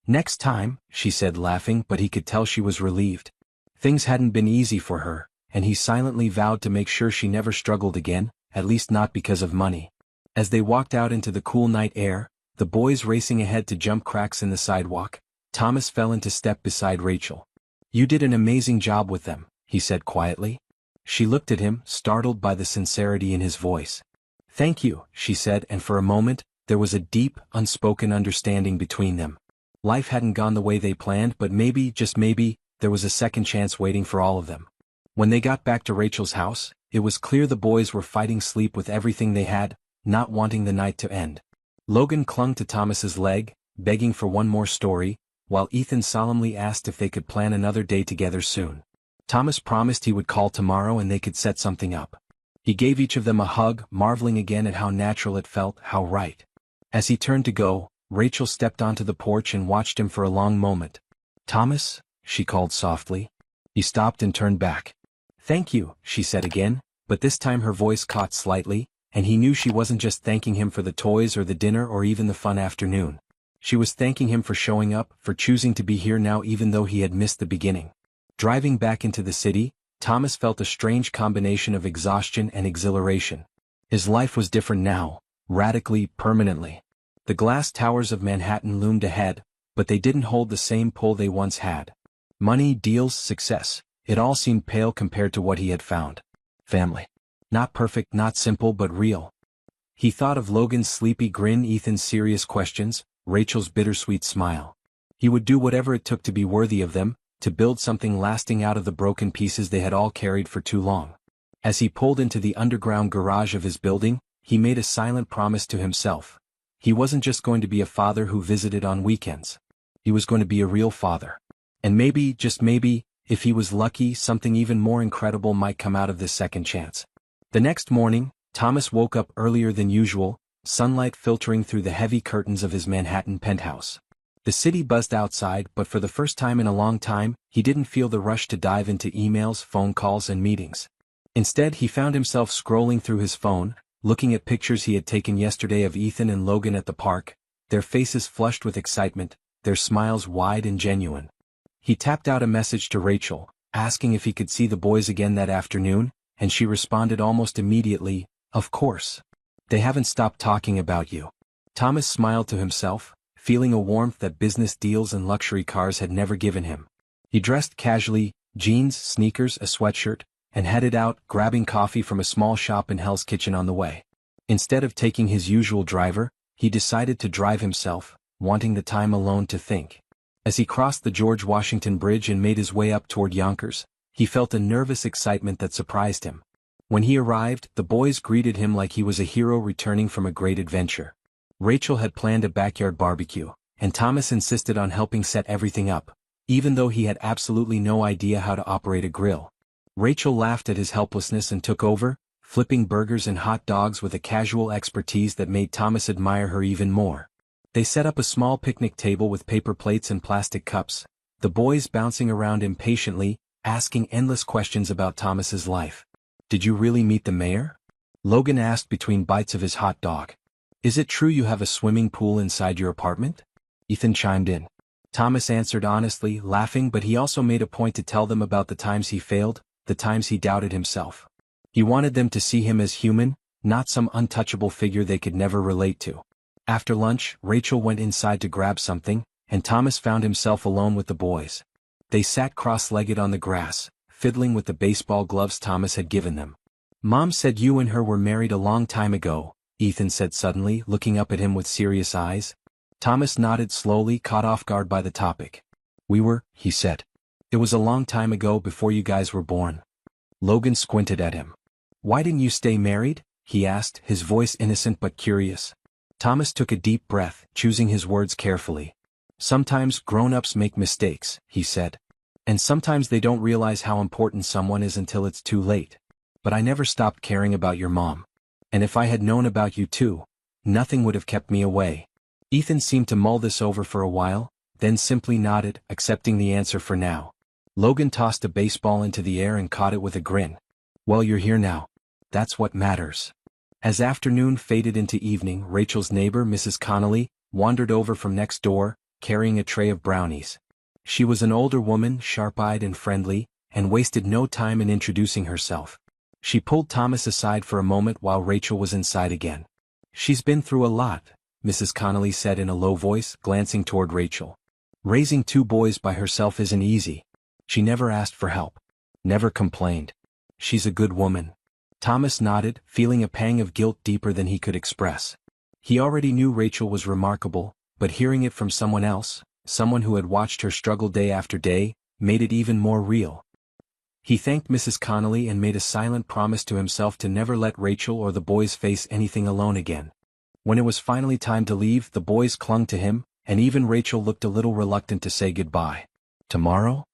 "Next time," she said laughing, but he could tell she was relieved. Things hadn't been easy for her, and he silently vowed to make sure she never struggled again, at least not because of money. As they walked out into the cool night air, the boys racing ahead to jump cracks in the sidewalk, Thomas fell into step beside Rachel. "You did an amazing job with them," he said quietly. She looked at him, startled by the sincerity in his voice. "Thank you," she said, and for a moment, there was a deep, unspoken understanding between them. Life hadn't gone the way they planned, but maybe, just maybe, there was a second chance waiting for all of them. When they got back to Rachel's house, it was clear the boys were fighting sleep with everything they had, not wanting the night to end. Logan clung to Thomas's leg, begging for one more story, while Ethan solemnly asked if they could plan another day together soon. Thomas promised he would call tomorrow and they could set something up. He gave each of them a hug, marveling again at how natural it felt, how right. As he turned to go, Rachel stepped onto the porch and watched him for a long moment. "Thomas?" she called softly. He stopped and turned back. "Thank you," she said again, but this time her voice caught slightly, and he knew she wasn't just thanking him for the toys or the dinner or even the fun afternoon. She was thanking him for showing up, for choosing to be here now even though he had missed the beginning. Driving back into the city, Thomas felt a strange combination of exhaustion and exhilaration. His life was different now, radically, permanently. The glass towers of Manhattan loomed ahead, but they didn't hold the same pull they once had. Money, deals, success, it all seemed pale compared to what he had found. Family. Not perfect, not simple, but real. He thought of Logan's sleepy grin, Ethan's serious questions, Rachel's bittersweet smile. He would do whatever it took to be worthy of them, to build something lasting out of the broken pieces they had all carried for too long. As he pulled into the underground garage of his building, he made a silent promise to himself. He wasn't just going to be a father who visited on weekends. He was going to be a real father. And maybe, just maybe, if he was lucky, something even more incredible might come out of this second chance. The next morning, Thomas woke up earlier than usual, sunlight filtering through the heavy curtains of his Manhattan penthouse. The city buzzed outside, but for the first time in a long time, he didn't feel the rush to dive into emails, phone calls, and meetings. Instead, he found himself scrolling through his phone, looking at pictures he had taken yesterday of Ethan and Logan at the park, their faces flushed with excitement, their smiles wide and genuine. He tapped out a message to Rachel, asking if he could see the boys again that afternoon, and she responded almost immediately, "Of course. They haven't stopped talking about you." Thomas smiled to himself, feeling a warmth that business deals and luxury cars had never given him. He dressed casually, jeans, sneakers, a sweatshirt, and headed out, grabbing coffee from a small shop in Hell's Kitchen on the way. Instead of taking his usual driver, he decided to drive himself, wanting the time alone to think. As he crossed the George Washington Bridge and made his way up toward Yonkers, he felt a nervous excitement that surprised him. When he arrived, the boys greeted him like he was a hero returning from a great adventure. Rachel had planned a backyard barbecue, and Thomas insisted on helping set everything up, even though he had absolutely no idea how to operate a grill. Rachel laughed at his helplessness and took over, flipping burgers and hot dogs with a casual expertise that made Thomas admire her even more. They set up a small picnic table with paper plates and plastic cups, the boys bouncing around impatiently, asking endless questions about Thomas's life. "Did you really meet the mayor?" Logan asked between bites of his hot dog. "Is it true you have a swimming pool inside your apartment?" Ethan chimed in. Thomas answered honestly, laughing, but he also made a point to tell them about the times he failed, the times he doubted himself. He wanted them to see him as human, not some untouchable figure they could never relate to. After lunch, Rachel went inside to grab something, and Thomas found himself alone with the boys. They sat cross-legged on the grass, fiddling with the baseball gloves Thomas had given them. "Mom said you and her were married a long time ago," Ethan said suddenly, looking up at him with serious eyes. Thomas nodded slowly, caught off guard by the topic. "We were," he said. "It was a long time ago, before you guys were born." Logan squinted at him. "Why didn't you stay married?" he asked, his voice innocent but curious. Thomas took a deep breath, choosing his words carefully. "Sometimes grown-ups make mistakes," he said. "And sometimes they don't realize how important someone is until it's too late. But I never stopped caring about your mom. And if I had known about you too, nothing would have kept me away." Ethan seemed to mull this over for a while, then simply nodded, accepting the answer for now. Logan tossed a baseball into the air and caught it with a grin. "Well, you're here now. That's what matters." As afternoon faded into evening, Rachel's neighbor, Mrs. Connolly, wandered over from next door, carrying a tray of brownies. She was an older woman, sharp-eyed and friendly, and wasted no time in introducing herself. She pulled Thomas aside for a moment while Rachel was inside again. "She's been through a lot," Mrs. Connolly said in a low voice, glancing toward Rachel. "Raising two boys by herself isn't easy. She never asked for help. Never complained. She's a good woman. Thomas nodded, feeling a pang of guilt deeper than he could express. He already knew Rachel was remarkable, but hearing it from someone else, someone who had watched her struggle day after day, made it even more real. He thanked Mrs. Connolly and made a silent promise to himself to never let Rachel or the boys face anything alone again. When it was finally time to leave, the boys clung to him, and even Rachel looked a little reluctant to say goodbye. "Tomorrow?"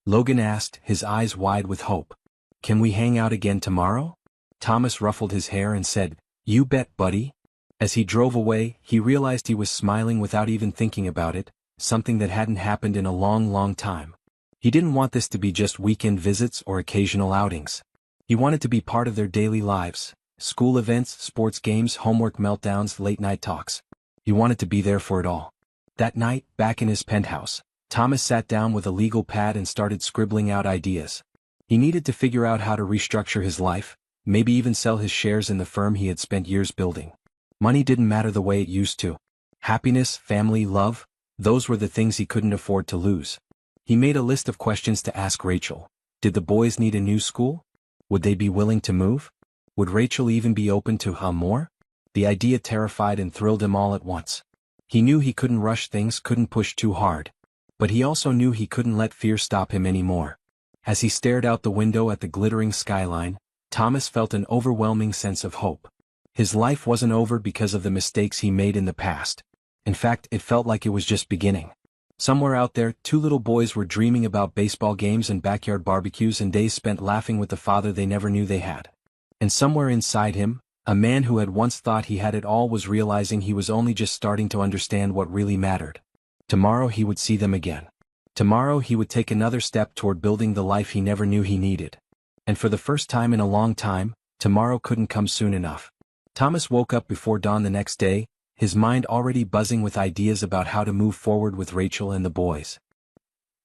Logan asked, his eyes wide with hope. "Can we hang out again tomorrow?" Thomas ruffled his hair and said, "You bet, buddy." As he drove away, he realized he was smiling without even thinking about it, something that hadn't happened in a long, long time. He didn't want this to be just weekend visits or occasional outings. He wanted to be part of their daily lives, school events, sports games, homework meltdowns, late-night talks. He wanted to be there for it all. That night, back in his penthouse, Thomas sat down with a legal pad and started scribbling out ideas. He needed to figure out how to restructure his life, maybe even sell his shares in the firm he had spent years building. Money didn't matter the way it used to. Happiness, family, love, those were the things he couldn't afford to lose. He made a list of questions to ask Rachel. Did the boys need a new school? Would they be willing to move? Would Rachel even be open to more? The idea terrified and thrilled him all at once. He knew he couldn't rush things, couldn't push too hard. But he also knew he couldn't let fear stop him anymore. As he stared out the window at the glittering skyline, Thomas felt an overwhelming sense of hope. His life wasn't over because of the mistakes he made in the past. In fact, it felt like it was just beginning. Somewhere out there, two little boys were dreaming about baseball games and backyard barbecues and days spent laughing with the father they never knew they had. And somewhere inside him, a man who had once thought he had it all was realizing he was only just starting to understand what really mattered. Tomorrow he would see them again. Tomorrow he would take another step toward building the life he never knew he needed. And for the first time in a long time, tomorrow couldn't come soon enough. Thomas woke up before dawn the next day, his mind already buzzing with ideas about how to move forward with Rachel and the boys.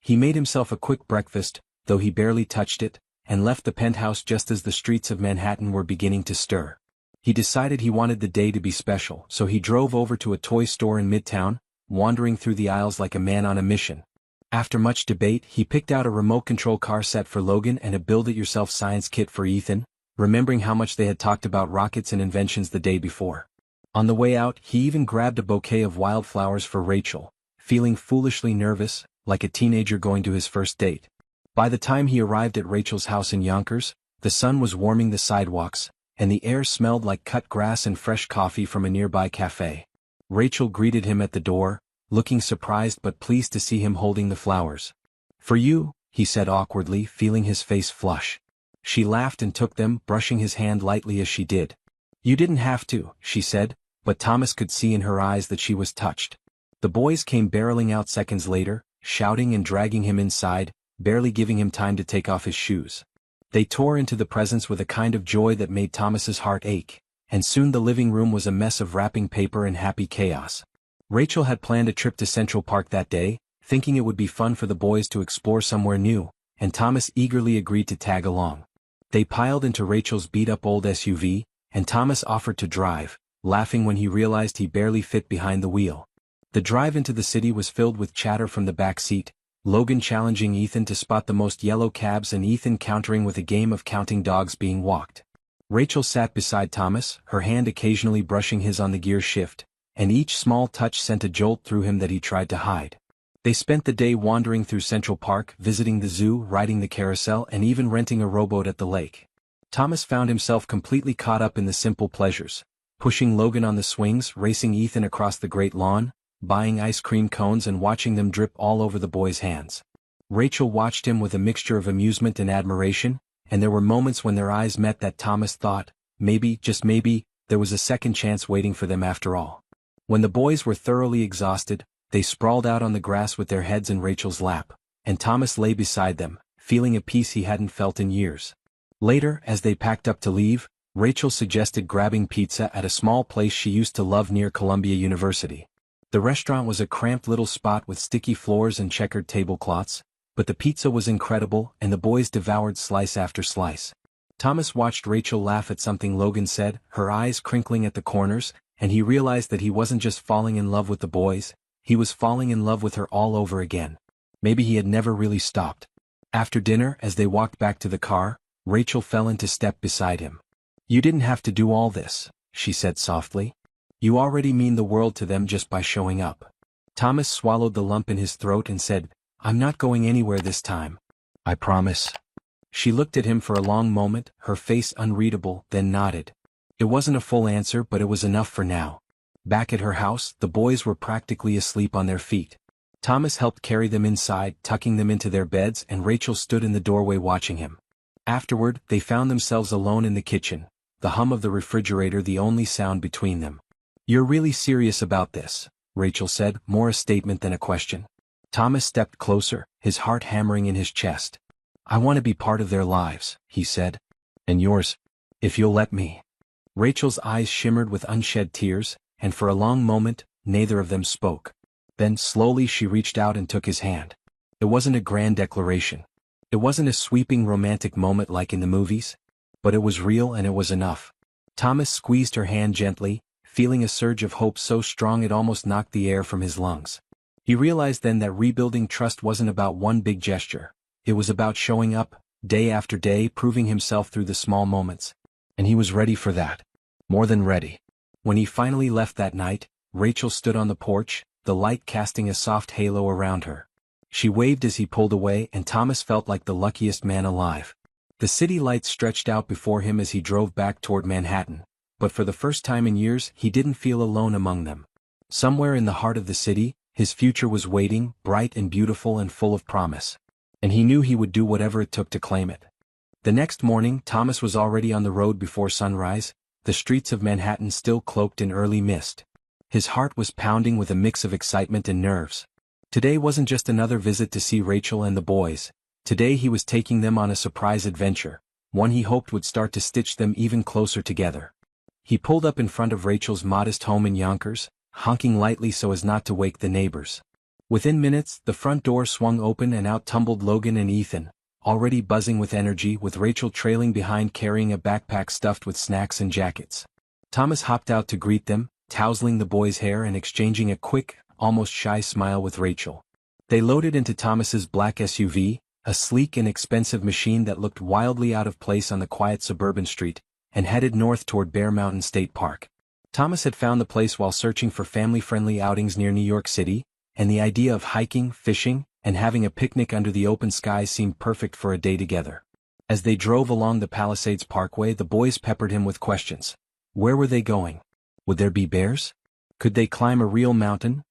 He made himself a quick breakfast, though he barely touched it, and left the penthouse just as the streets of Manhattan were beginning to stir. He decided he wanted the day to be special, so he drove over to a toy store in Midtown, wandering through the aisles like a man on a mission. After much debate, he picked out a remote-control car set for Logan and a build-it-yourself science kit for Ethan, remembering how much they had talked about rockets and inventions the day before. On the way out, he even grabbed a bouquet of wildflowers for Rachel, feeling foolishly nervous, like a teenager going to his first date. By the time he arrived at Rachel's house in Yonkers, the sun was warming the sidewalks, and the air smelled like cut grass and fresh coffee from a nearby cafe. Rachel greeted him at the door, looking surprised but pleased to see him holding the flowers. "For you," he said awkwardly, feeling his face flush. She laughed and took them, brushing his hand lightly as she did. "You didn't have to," she said, but Thomas could see in her eyes that she was touched. The boys came barreling out seconds later, shouting and dragging him inside, barely giving him time to take off his shoes. They tore into the presents with a kind of joy that made Thomas's heart ache, and soon the living room was a mess of wrapping paper and happy chaos. Rachel had planned a trip to Central Park that day, thinking it would be fun for the boys to explore somewhere new, and Thomas eagerly agreed to tag along. They piled into Rachel's beat-up old SUV, and Thomas offered to drive, laughing when he realized he barely fit behind the wheel. The drive into the city was filled with chatter from the back seat, Logan challenging Ethan to spot the most yellow cabs and Ethan countering with a game of counting dogs being walked. Rachel sat beside Thomas, her hand occasionally brushing his on the gear shift, and each small touch sent a jolt through him that he tried to hide. They spent the day wandering through Central Park, visiting the zoo, riding the carousel, and even renting a rowboat at the lake. Thomas found himself completely caught up in the simple pleasures, pushing Logan on the swings, racing Ethan across the great lawn, buying ice cream cones and watching them drip all over the boys' hands. Rachel watched him with a mixture of amusement and admiration, and there were moments when their eyes met that Thomas thought, maybe, just maybe, there was a second chance waiting for them after all. When the boys were thoroughly exhausted, they sprawled out on the grass with their heads in Rachel's lap, and Thomas lay beside them, feeling a peace he hadn't felt in years. Later, as they packed up to leave, Rachel suggested grabbing pizza at a small place she used to love near Columbia University. The restaurant was a cramped little spot with sticky floors and checkered tablecloths, but the pizza was incredible and the boys devoured slice after slice. Thomas watched Rachel laugh at something Logan said, her eyes crinkling at the corners, and he realized that he wasn't just falling in love with the boys, he was falling in love with her all over again. Maybe he had never really stopped. After dinner, as they walked back to the car, Rachel fell into step beside him. "You didn't have to do all this," she said softly. "You already mean the world to them just by showing up." Thomas swallowed the lump in his throat and said, "I'm not going anywhere this time. I promise." She looked at him for a long moment, her face unreadable, then nodded. It wasn't a full answer, but it was enough for now. Back at her house, the boys were practically asleep on their feet. Thomas helped carry them inside, tucking them into their beds, and Rachel stood in the doorway watching him. Afterward, they found themselves alone in the kitchen, the hum of the refrigerator the only sound between them. "You're really serious about this," Rachel said, more a statement than a question. Thomas stepped closer, his heart hammering in his chest. "I want to be part of their lives," he said. "And yours, if you'll let me." Rachel's eyes shimmered with unshed tears, and for a long moment, neither of them spoke. Then slowly she reached out and took his hand. It wasn't a grand declaration. It wasn't a sweeping romantic moment like in the movies. But it was real, and it was enough. Thomas squeezed her hand gently, feeling a surge of hope so strong it almost knocked the air from his lungs. He realized then that rebuilding trust wasn't about one big gesture. It was about showing up, day after day, proving himself through the small moments. And he was ready for that. More than ready. When he finally left that night, Rachel stood on the porch, the light casting a soft halo around her. She waved as he pulled away, and Thomas felt like the luckiest man alive. The city lights stretched out before him as he drove back toward Manhattan, but for the first time in years he didn't feel alone among them. Somewhere in the heart of the city, his future was waiting, bright and beautiful and full of promise. And he knew he would do whatever it took to claim it. The next morning, Thomas was already on the road before sunrise, the streets of Manhattan still cloaked in early mist. His heart was pounding with a mix of excitement and nerves. Today wasn't just another visit to see Rachel and the boys. Today he was taking them on a surprise adventure, one he hoped would start to stitch them even closer together. He pulled up in front of Rachel's modest home in Yonkers, honking lightly so as not to wake the neighbors. Within minutes, the front door swung open and out tumbled Logan and Ethan, already buzzing with energy, with Rachel trailing behind carrying a backpack stuffed with snacks and jackets. Thomas hopped out to greet them, tousling the boys' hair and exchanging a quick, almost shy smile with Rachel. They loaded into Thomas's black SUV, a sleek and expensive machine that looked wildly out of place on the quiet suburban street, and headed north toward Bear Mountain State Park. Thomas had found the place while searching for family-friendly outings near New York City, and the idea of hiking, fishing, and having a picnic under the open sky seemed perfect for a day together. As they drove along the Palisades Parkway, the boys peppered him with questions. Where were they going? Would there be bears? Could they climb a real mountain?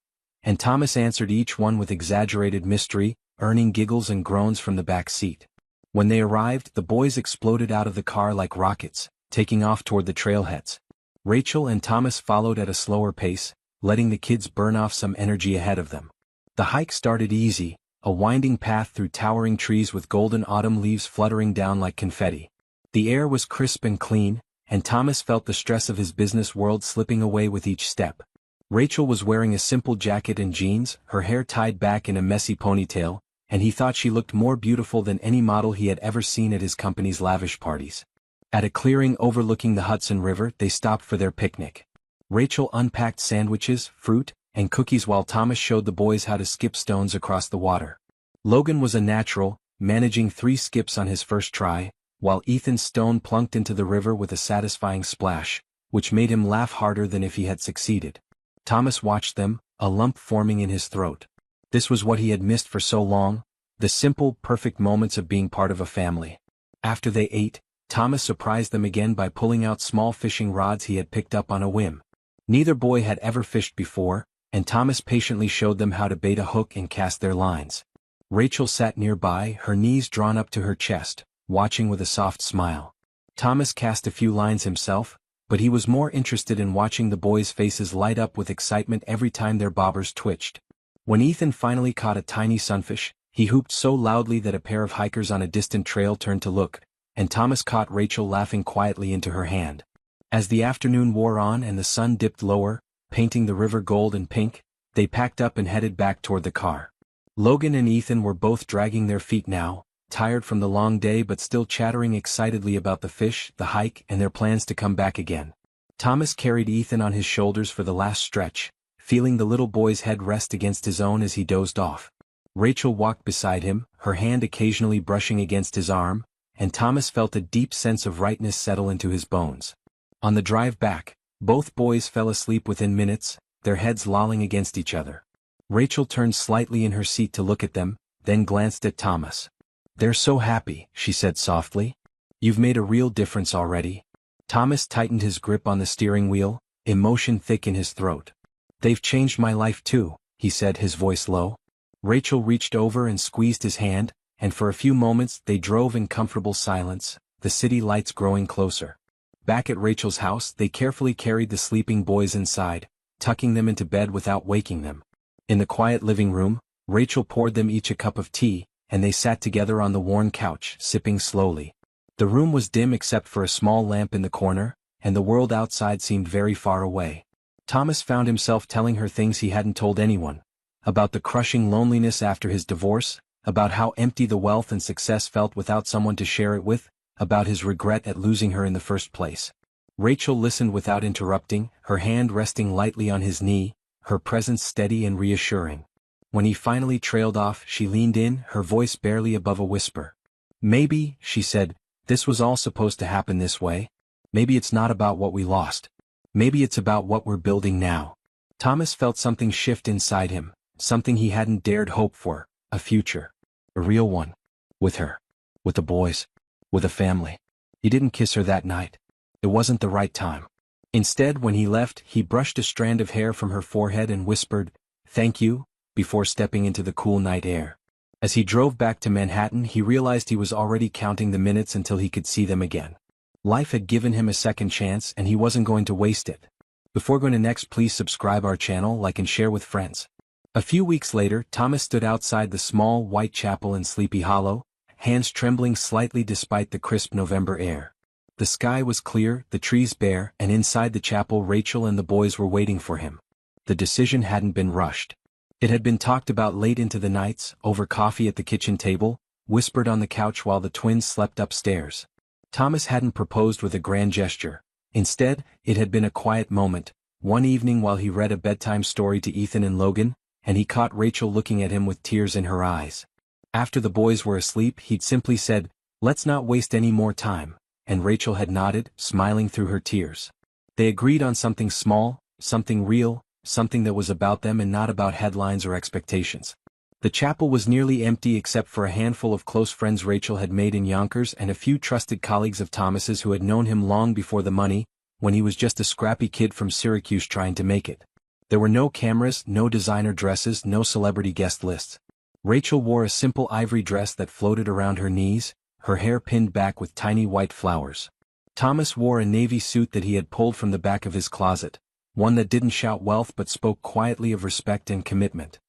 And Thomas answered each one with exaggerated mystery, earning giggles and groans from the back seat. When they arrived, the boys exploded out of the car like rockets, taking off toward the trailheads. Rachel and Thomas followed at a slower pace, letting the kids burn off some energy ahead of them. The hike started easy, a winding path through towering trees with golden autumn leaves fluttering down like confetti. The air was crisp and clean, and Thomas felt the stress of his business world slipping away with each step. Rachel was wearing a simple jacket and jeans, her hair tied back in a messy ponytail, and he thought she looked more beautiful than any model he had ever seen at his company's lavish parties. At a clearing overlooking the Hudson River, they stopped for their picnic. Rachel unpacked sandwiches, fruit, and cookies while Thomas showed the boys how to skip stones across the water. Logan was a natural, managing 3 skips on his first try, while Ethan's stone plunked into the river with a satisfying splash, which made him laugh harder than if he had succeeded. Thomas watched them, a lump forming in his throat. This was what he had missed for so long, the simple, perfect moments of being part of a family. After they ate, Thomas surprised them again by pulling out small fishing rods he had picked up on a whim. Neither boy had ever fished before, and Thomas patiently showed them how to bait a hook and cast their lines. Rachel sat nearby, her knees drawn up to her chest, watching with a soft smile. Thomas cast a few lines himself, but he was more interested in watching the boys' faces light up with excitement every time their bobbers twitched. When Ethan finally caught a tiny sunfish, he hooped so loudly that a pair of hikers on a distant trail turned to look, and Thomas caught Rachel laughing quietly into her hand. As the afternoon wore on and the sun dipped lower, painting the river gold and pink, they packed up and headed back toward the car. Logan and Ethan were both dragging their feet now, tired from the long day but still chattering excitedly about the fish, the hike, and their plans to come back again. Thomas carried Ethan on his shoulders for the last stretch, feeling the little boy's head rest against his own as he dozed off. Rachel walked beside him, her hand occasionally brushing against his arm, and Thomas felt a deep sense of rightness settle into his bones. On the drive back, both boys fell asleep within minutes, their heads lolling against each other. Rachel turned slightly in her seat to look at them, then glanced at Thomas. "They're so happy," she said softly. "You've made a real difference already." Thomas tightened his grip on the steering wheel, emotion thick in his throat. "They've changed my life too," he said, his voice low. Rachel reached over and squeezed his hand, and for a few moments they drove in comfortable silence, the city lights growing closer. Back at Rachel's house, they carefully carried the sleeping boys inside, tucking them into bed without waking them. In the quiet living room, Rachel poured them each a cup of tea, and they sat together on the worn couch, sipping slowly. The room was dim except for a small lamp in the corner, and the world outside seemed very far away. Thomas found himself telling her things he hadn't told anyone. About the crushing loneliness after his divorce, about how empty the wealth and success felt without someone to share it with, about his regret at losing her in the first place. Rachel listened without interrupting, her hand resting lightly on his knee, her presence steady and reassuring. When he finally trailed off, she leaned in, her voice barely above a whisper. "Maybe," she said, "this was all supposed to happen this way. Maybe it's not about what we lost. Maybe it's about what we're building now." Thomas felt something shift inside him, something he hadn't dared hope for, a future. A real one. With her. With the boys. With a family. He didn't kiss her that night. It wasn't the right time. Instead, when he left, he brushed a strand of hair from her forehead and whispered, "Thank you," before stepping into the cool night air. As he drove back to Manhattan, he realized he was already counting the minutes until he could see them again. Life had given him a second chance and he wasn't going to waste it. Before going to next, please subscribe our channel, like and share with friends. A few weeks later, Thomas stood outside the small white chapel in Sleepy Hollow, hands trembling slightly despite the crisp November air. The sky was clear, the trees bare, and inside the chapel Rachel and the boys were waiting for him. The decision hadn't been rushed. It had been talked about late into the nights, over coffee at the kitchen table, whispered on the couch while the twins slept upstairs. Thomas hadn't proposed with a grand gesture. Instead, it had been a quiet moment, one evening while he read a bedtime story to Ethan and Logan, and he caught Rachel looking at him with tears in her eyes. After the boys were asleep, he'd simply said, "Let's not waste any more time," and Rachel had nodded, smiling through her tears. They agreed on something small, something real, something that was about them and not about headlines or expectations. The chapel was nearly empty except for a handful of close friends Rachel had made in Yonkers and a few trusted colleagues of Thomas's who had known him long before the money, when he was just a scrappy kid from Syracuse trying to make it. There were no cameras, no designer dresses, no celebrity guest lists. Rachel wore a simple ivory dress that floated around her knees, her hair pinned back with tiny white flowers. Thomas wore a navy suit that he had pulled from the back of his closet, one that didn't shout wealth but spoke quietly of respect and commitment.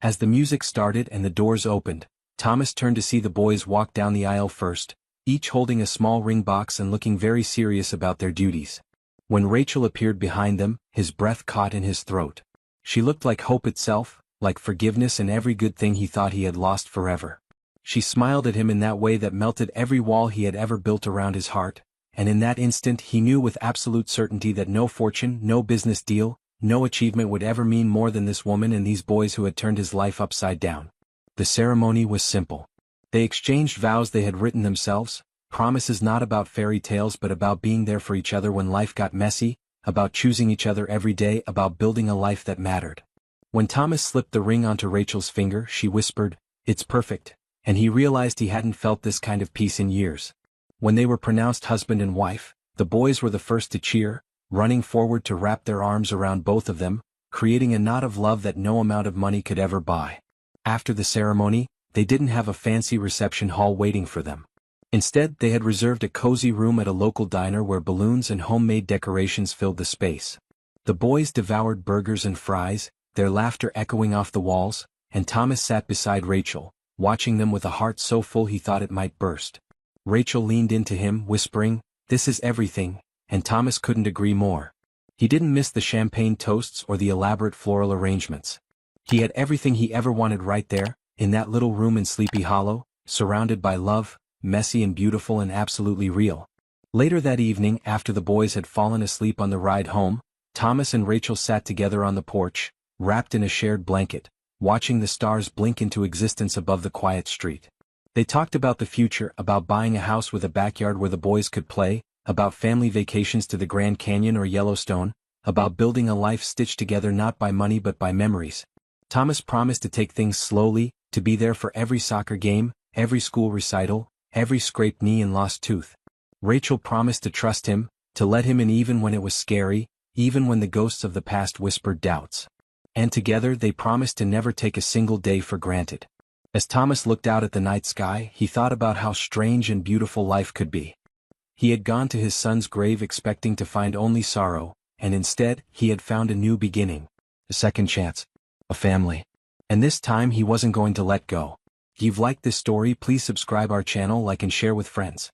As the music started and the doors opened, Thomas turned to see the boys walk down the aisle first, each holding a small ring box and looking very serious about their duties. When Rachel appeared behind them, his breath caught in his throat. She looked like hope itself, like forgiveness and every good thing he thought he had lost forever. She smiled at him in that way that melted every wall he had ever built around his heart, and in that instant he knew with absolute certainty that no fortune, no business deal, no achievement would ever mean more than this woman and these boys who had turned his life upside down. The ceremony was simple. They exchanged vows they had written themselves, promises not about fairy tales but about being there for each other when life got messy, about choosing each other every day, about building a life that mattered. When Thomas slipped the ring onto Rachel's finger, she whispered, "It's perfect," and he realized he hadn't felt this kind of peace in years. When they were pronounced husband and wife, the boys were the first to cheer, running forward to wrap their arms around both of them, creating a knot of love that no amount of money could ever buy. After the ceremony, they didn't have a fancy reception hall waiting for them. Instead, they had reserved a cozy room at a local diner where balloons and homemade decorations filled the space. The boys devoured burgers and fries, their laughter echoing off the walls, and Thomas sat beside Rachel, watching them with a heart so full he thought it might burst. Rachel leaned into him, whispering, "This is everything," and Thomas couldn't agree more. He didn't miss the champagne toasts or the elaborate floral arrangements. He had everything he ever wanted right there, in that little room in Sleepy Hollow, surrounded by love, messy and beautiful and absolutely real. Later that evening, after the boys had fallen asleep on the ride home, Thomas and Rachel sat together on the porch, wrapped in a shared blanket, watching the stars blink into existence above the quiet street. They talked about the future, about buying a house with a backyard where the boys could play, about family vacations to the Grand Canyon or Yellowstone, about building a life stitched together not by money but by memories. Thomas promised to take things slowly, to be there for every soccer game, every school recital, every scraped knee and lost tooth. Rachel promised to trust him, to let him in even when it was scary, even when the ghosts of the past whispered doubts. And together they promised to never take a single day for granted. As Thomas looked out at the night sky, he thought about how strange and beautiful life could be. He had gone to his son's grave expecting to find only sorrow, and instead, he had found a new beginning. A second chance. A family. And this time he wasn't going to let go. If you've liked this story, please subscribe our channel, like and share with friends.